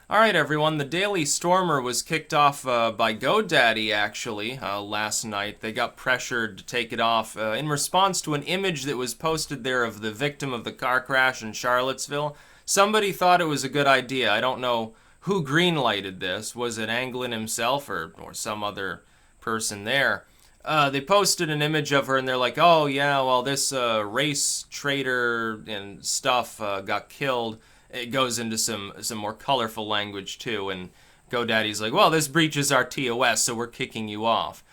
All right, everyone. The Daily Stormer was kicked off by GoDaddy, actually, last night. They got pressured to take it off in response to an image that was posted there of the victim of the car crash in Charlottesville. Somebody thought it was a good idea. I don't know who greenlighted this. Was it Anglin himself or some other person there? They posted an image of her and they're like, oh, yeah, well, this race traitor and stuff got killed. It goes into some more colorful language too, and GoDaddy's like, well, this breaches our TOS, so we're kicking you off.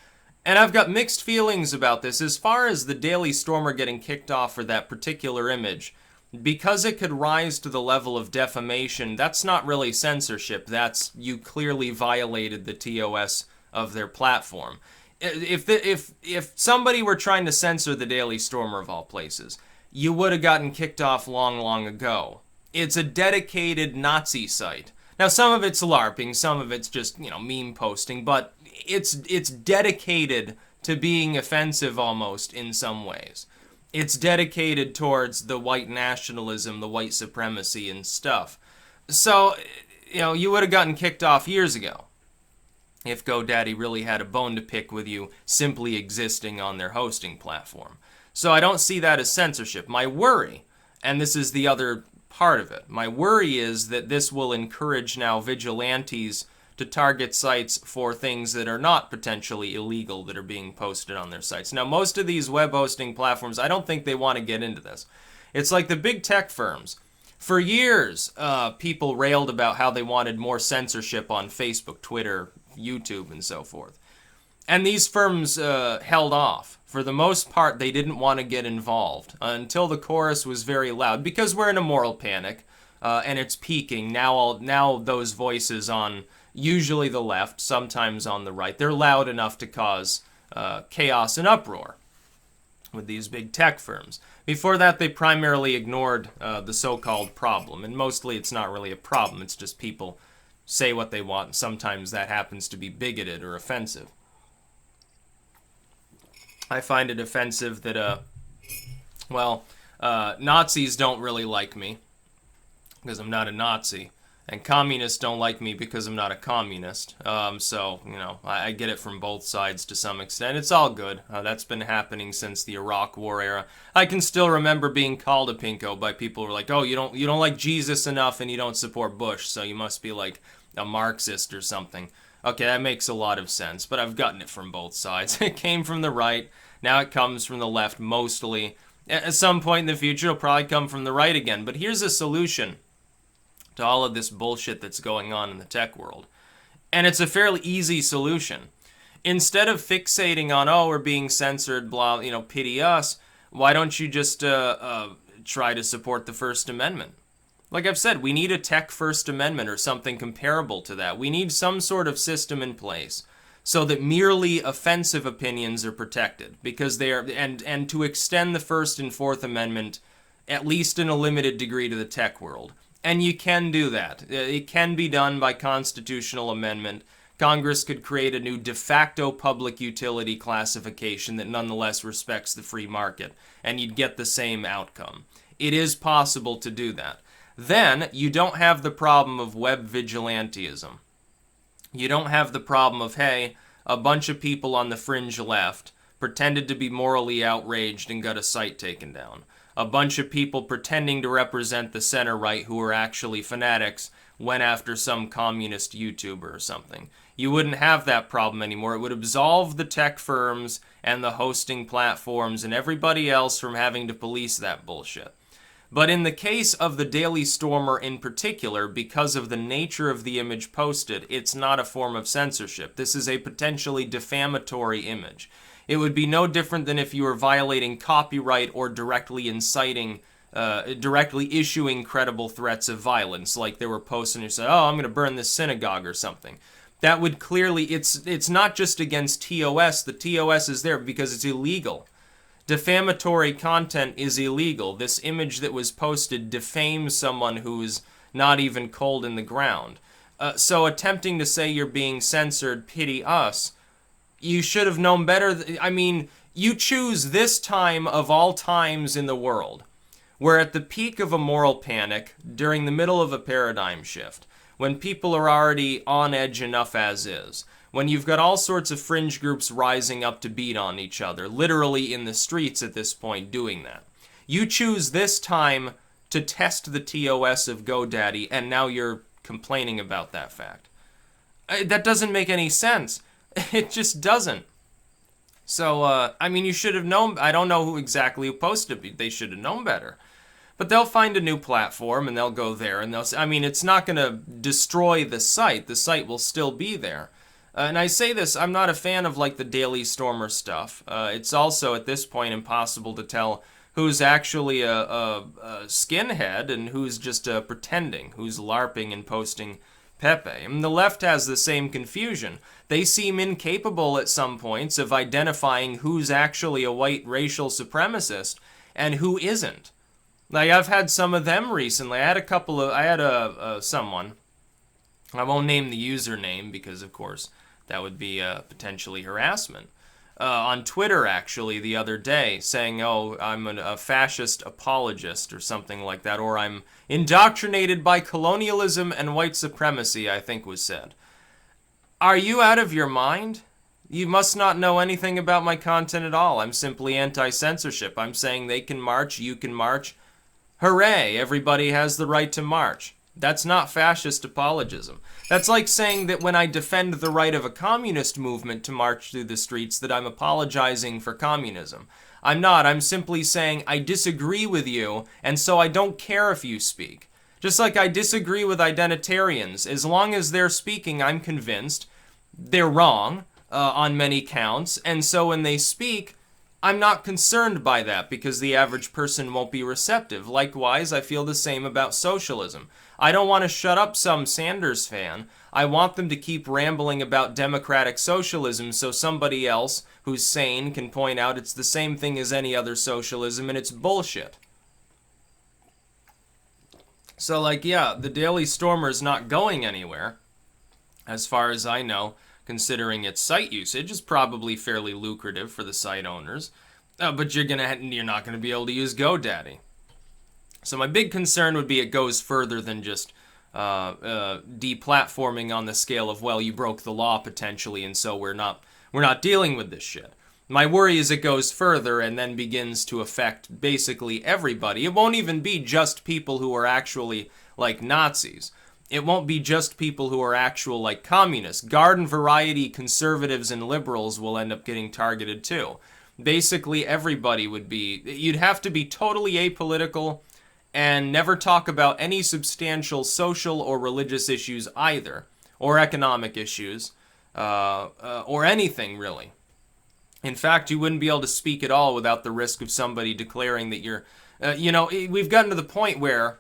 And I've got mixed feelings about this. As far as the Daily Stormer getting kicked off for that particular image, because it could rise to the level of defamation, that's not really censorship. That's you clearly violated the TOS of their platform. If somebody were trying to censor the Daily Stormer of all places, you would have gotten kicked off long ago. It's a dedicated Nazi site. Now, some of it's LARPing, some of it's just, meme posting, but it's dedicated to being offensive almost in some ways. It's dedicated towards the white nationalism, the white supremacy and stuff. So, you would have gotten kicked off years ago if GoDaddy really had a bone to pick with you simply existing on their hosting platform. So I don't see that as censorship. My worry, and this is the other part of it. My worry is that this will encourage now vigilantes to target sites for things that are not potentially illegal that are being posted on their sites. Now, most of these web hosting platforms, I don't think they want to get into this. It's like the big tech firms. For years, people railed about how they wanted more censorship on Facebook, Twitter, YouTube, and so forth. And these firms held off. For the most part, they didn't want to get involved until the chorus was very loud, because we're in a moral panic and it's peaking. Now those voices on usually the left, sometimes on the right, they're loud enough to cause chaos and uproar with these big tech firms. Before that, they primarily ignored the so-called problem, and mostly it's not really a problem. It's just people say what they want, and sometimes that happens to be bigoted or offensive. I find it offensive that, Nazis don't really like me because I'm not a Nazi, and communists don't like me because I'm not a communist. I get it from both sides to some extent. It's all good. That's been happening since the Iraq War era. I can still remember being called a pinko by people who were like, oh, you don't like Jesus enough and you don't support Bush, so you must be like a Marxist or something. Okay, that makes a lot of sense, but I've gotten it from both sides. It came from the right, now it comes from the left mostly. At some point in the future, it'll probably come from the right again. But here's a solution to all of this bullshit that's going on in the tech world. And it's a fairly easy solution. Instead of fixating on, oh, we're being censored, blah, pity us, why don't you just try to support the First Amendment? Like I've said, we need a tech First Amendment or something comparable to that. We need some sort of system in place so that merely offensive opinions are protected, because they are, and to extend the First and Fourth Amendment at least in a limited degree to the tech world. And you can do that. It can be done by constitutional amendment. Congress could create a new de facto public utility classification that nonetheless respects the free market, and you'd get the same outcome. It is possible to do that. Then you don't have the problem of web vigilantism. You don't have the problem of, hey, a bunch of people on the fringe left pretended to be morally outraged and got a site taken down. A bunch of people pretending to represent the center right who were actually fanatics went after some communist YouTuber or something. You wouldn't have that problem anymore. It would absolve the tech firms and the hosting platforms and everybody else from having to police that bullshit. But in the case of the Daily Stormer in particular, because of the nature of the image posted, it's not a form of censorship. This is a potentially defamatory image. It would be no different than if you were violating copyright or directly inciting, directly issuing credible threats of violence, like there were posts and you said, oh, I'm going to burn this synagogue or something. That would clearly, it's not just against TOS. The TOS is there because it's illegal. Defamatory content is illegal. This image that was posted defames someone who's not even cold in the ground. So attempting to say you're being censored, pity us, you should have known better. I mean, you choose this time of all times in the world We're at the peak of a moral panic during the middle of a paradigm shift, when people are already on edge enough as is, when you've got all sorts of fringe groups rising up to beat on each other, literally in the streets at this point doing that. You choose this time to test the TOS of GoDaddy, and now you're complaining about that fact. That doesn't make any sense. It just doesn't. So, I mean, you should have known. I don't know who exactly posted it. They should have known better. But they'll find a new platform, and they'll go there, and they'll. I mean, it's not going to destroy the site. The site will still be there. And I say this, I'm not a fan of, like, the Daily Stormer stuff. It's also, at this point, impossible to tell who's actually a skinhead and who's just pretending, who's LARPing and posting Pepe. And the left has the same confusion. They seem incapable at some points of identifying who's actually a white racial supremacist and who isn't. Like, I've had some of them recently. I had someone, I won't name the username because, of course, that would be potentially harassment. On Twitter, actually, the other day, saying, oh, I'm a fascist apologist or something like that, or I'm indoctrinated by colonialism and white supremacy, I think was said. Are you out of your mind? You must not know anything about my content at all. I'm simply anti-censorship. I'm saying they can march, you can march. Hooray, everybody has the right to march. That's not fascist apologism. That's like saying that when I defend the right of a communist movement to march through the streets that I'm apologizing for communism. I'm not. I'm simply saying I disagree with you, and so I don't care if you speak. Just like I disagree with identitarians. As long as they're speaking, I'm convinced they're wrong on many counts, and so when they speak, I'm not concerned by that because the average person won't be receptive. Likewise, I feel the same about socialism. I don't want to shut up some Sanders fan. I want them to keep rambling about democratic socialism so somebody else who's sane can point out it's the same thing as any other socialism and it's bullshit. So, like, yeah, the Daily Stormer is not going anywhere, as far as I know, considering its site usage is probably fairly lucrative for the site owners, but you're not going to be able to use GoDaddy. So my big concern would be it goes further than just deplatforming on the scale of, well, you broke the law potentially, and so we're not dealing with this shit. My worry is it goes further and then begins to affect basically everybody. It won't even be just people who are actually like Nazis. It won't be just people who are actual like communists. Garden variety conservatives and liberals will end up getting targeted too. Basically everybody would be, you'd have to be totally apolitical and never talk about any substantial social or religious issues either, or economic issues, or anything really. In fact, you wouldn't be able to speak at all without the risk of somebody declaring that you're, we've gotten to the point where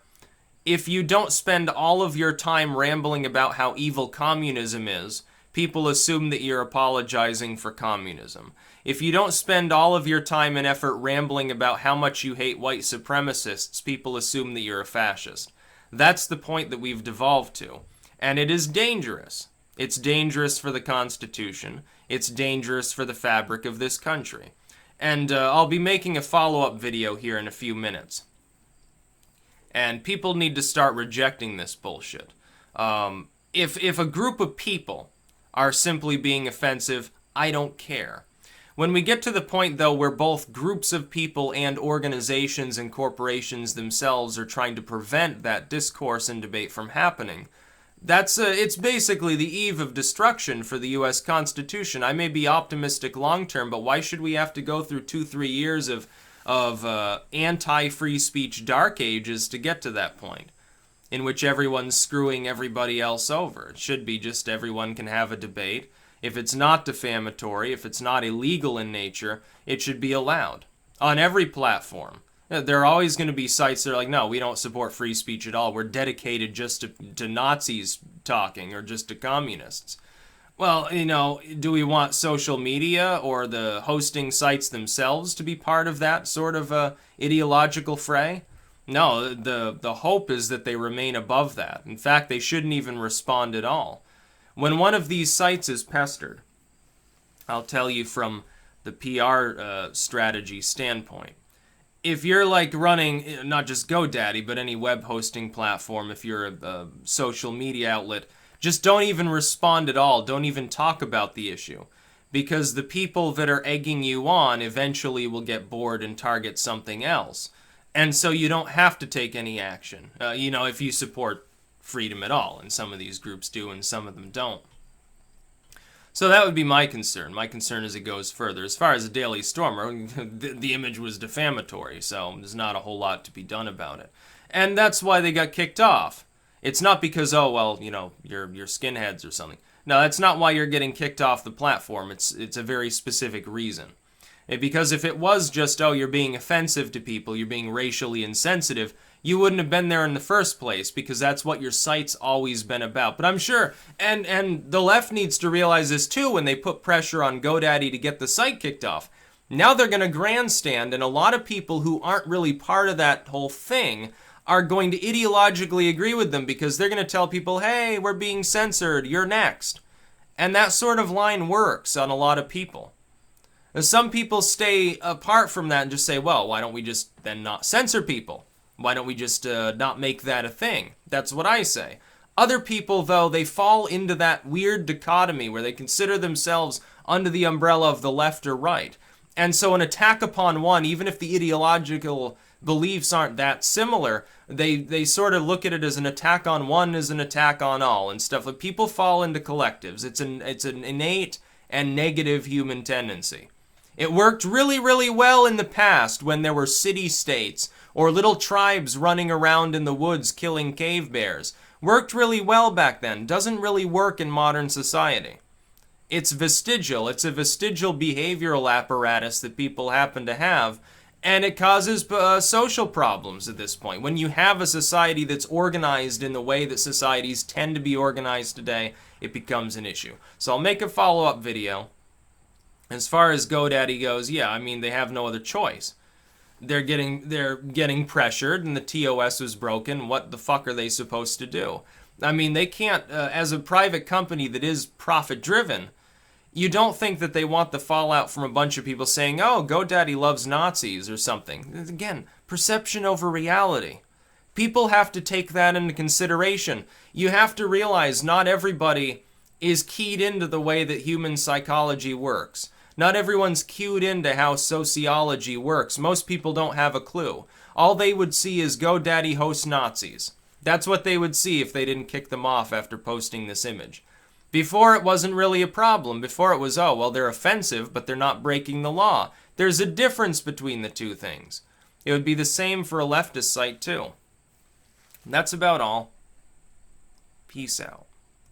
if you don't spend all of your time rambling about how evil communism is, people assume that you're apologizing for communism. If you don't spend all of your time and effort rambling about how much you hate white supremacists, people assume that you're a fascist. That's the point that we've devolved to. And it is dangerous. It's dangerous for the Constitution. It's dangerous for the fabric of this country. And I'll be making a follow-up video here in a few minutes. And people need to start rejecting this bullshit. If a group of people are simply being offensive, I don't care. When we get to the point, though, where both groups of people and organizations and corporations themselves are trying to prevent that discourse and debate from happening, it's basically the eve of destruction for the U.S. Constitution. I may be optimistic long-term, but why should we have to go through 2-3 years of anti-free speech dark ages to get to that point, in which everyone's screwing everybody else over? It should be just everyone can have a debate. If it's not defamatory, if it's not illegal in nature, it should be allowed on every platform. There are always going to be sites that are like, no, we don't support free speech at all. We're dedicated just to Nazis talking or just to communists. Well, do we want social media or the hosting sites themselves to be part of that sort of ideological fray? No, the hope is that they remain above that. In fact, they shouldn't even respond at all. When one of these sites is pestered, I'll tell you from the PR strategy standpoint, if you're like running not just GoDaddy, but any web hosting platform, if you're a social media outlet, just don't even respond at all. Don't even talk about the issue. Because the people that are egging you on eventually will get bored and target something else. And so you don't have to take any action, if you support freedom at all. And some of these groups do and some of them don't. So that would be my concern. My concern is it goes further. As far as the Daily Stormer, the image was defamatory, so there's not a whole lot to be done about it. And that's why they got kicked off. It's not because, you're skinheads or something. No, that's not why you're getting kicked off the platform. It's a very specific reason. Because if it was just, you're being offensive to people, you're being racially insensitive, you wouldn't have been there in the first place, because that's what your site's always been about. But I'm sure, and the left needs to realize this too when they put pressure on GoDaddy to get the site kicked off. Now they're going to grandstand, and a lot of people who aren't really part of that whole thing are going to ideologically agree with them, because they're going to tell people, hey, we're being censored, you're next. And that sort of line works on a lot of people. Some people stay apart from that and just say, well, why don't we just then not censor people? Why don't we just not make that a thing? That's what I say. Other people, though, they fall into that weird dichotomy where they consider themselves under the umbrella of the left or right. And so an attack upon one, even if the ideological beliefs aren't that similar, they sort of look at it as an attack on one as an attack on all and stuff. Like, people fall into collectives. It's an innate and negative human tendency. It worked really, really well in the past when there were city-states or little tribes running around in the woods killing cave bears. Worked really well back then. Doesn't really work in modern society. It's vestigial. It's a vestigial behavioral apparatus that people happen to have, and it causes social problems at this point. When you have a society that's organized in the way that societies tend to be organized today, it becomes an issue. So I'll make a follow-up video. As far as GoDaddy goes, yeah, I mean, they have no other choice. They're getting pressured, and the TOS was broken. What the fuck are they supposed to do? I mean, they can't, as a private company that is profit-driven, you don't think that they want the fallout from a bunch of people saying, oh, GoDaddy loves Nazis or something. Again, perception over reality. People have to take that into consideration. You have to realize not everybody is keyed into the way that human psychology works. Not everyone's cued into how sociology works. Most people don't have a clue. All they would see is GoDaddy hosts Nazis. That's what they would see if they didn't kick them off after posting this image. Before, it wasn't really a problem. Before, it was, oh, well, they're offensive, but they're not breaking the law. There's a difference between the two things. It would be the same for a leftist site, too. And that's about all. Peace out.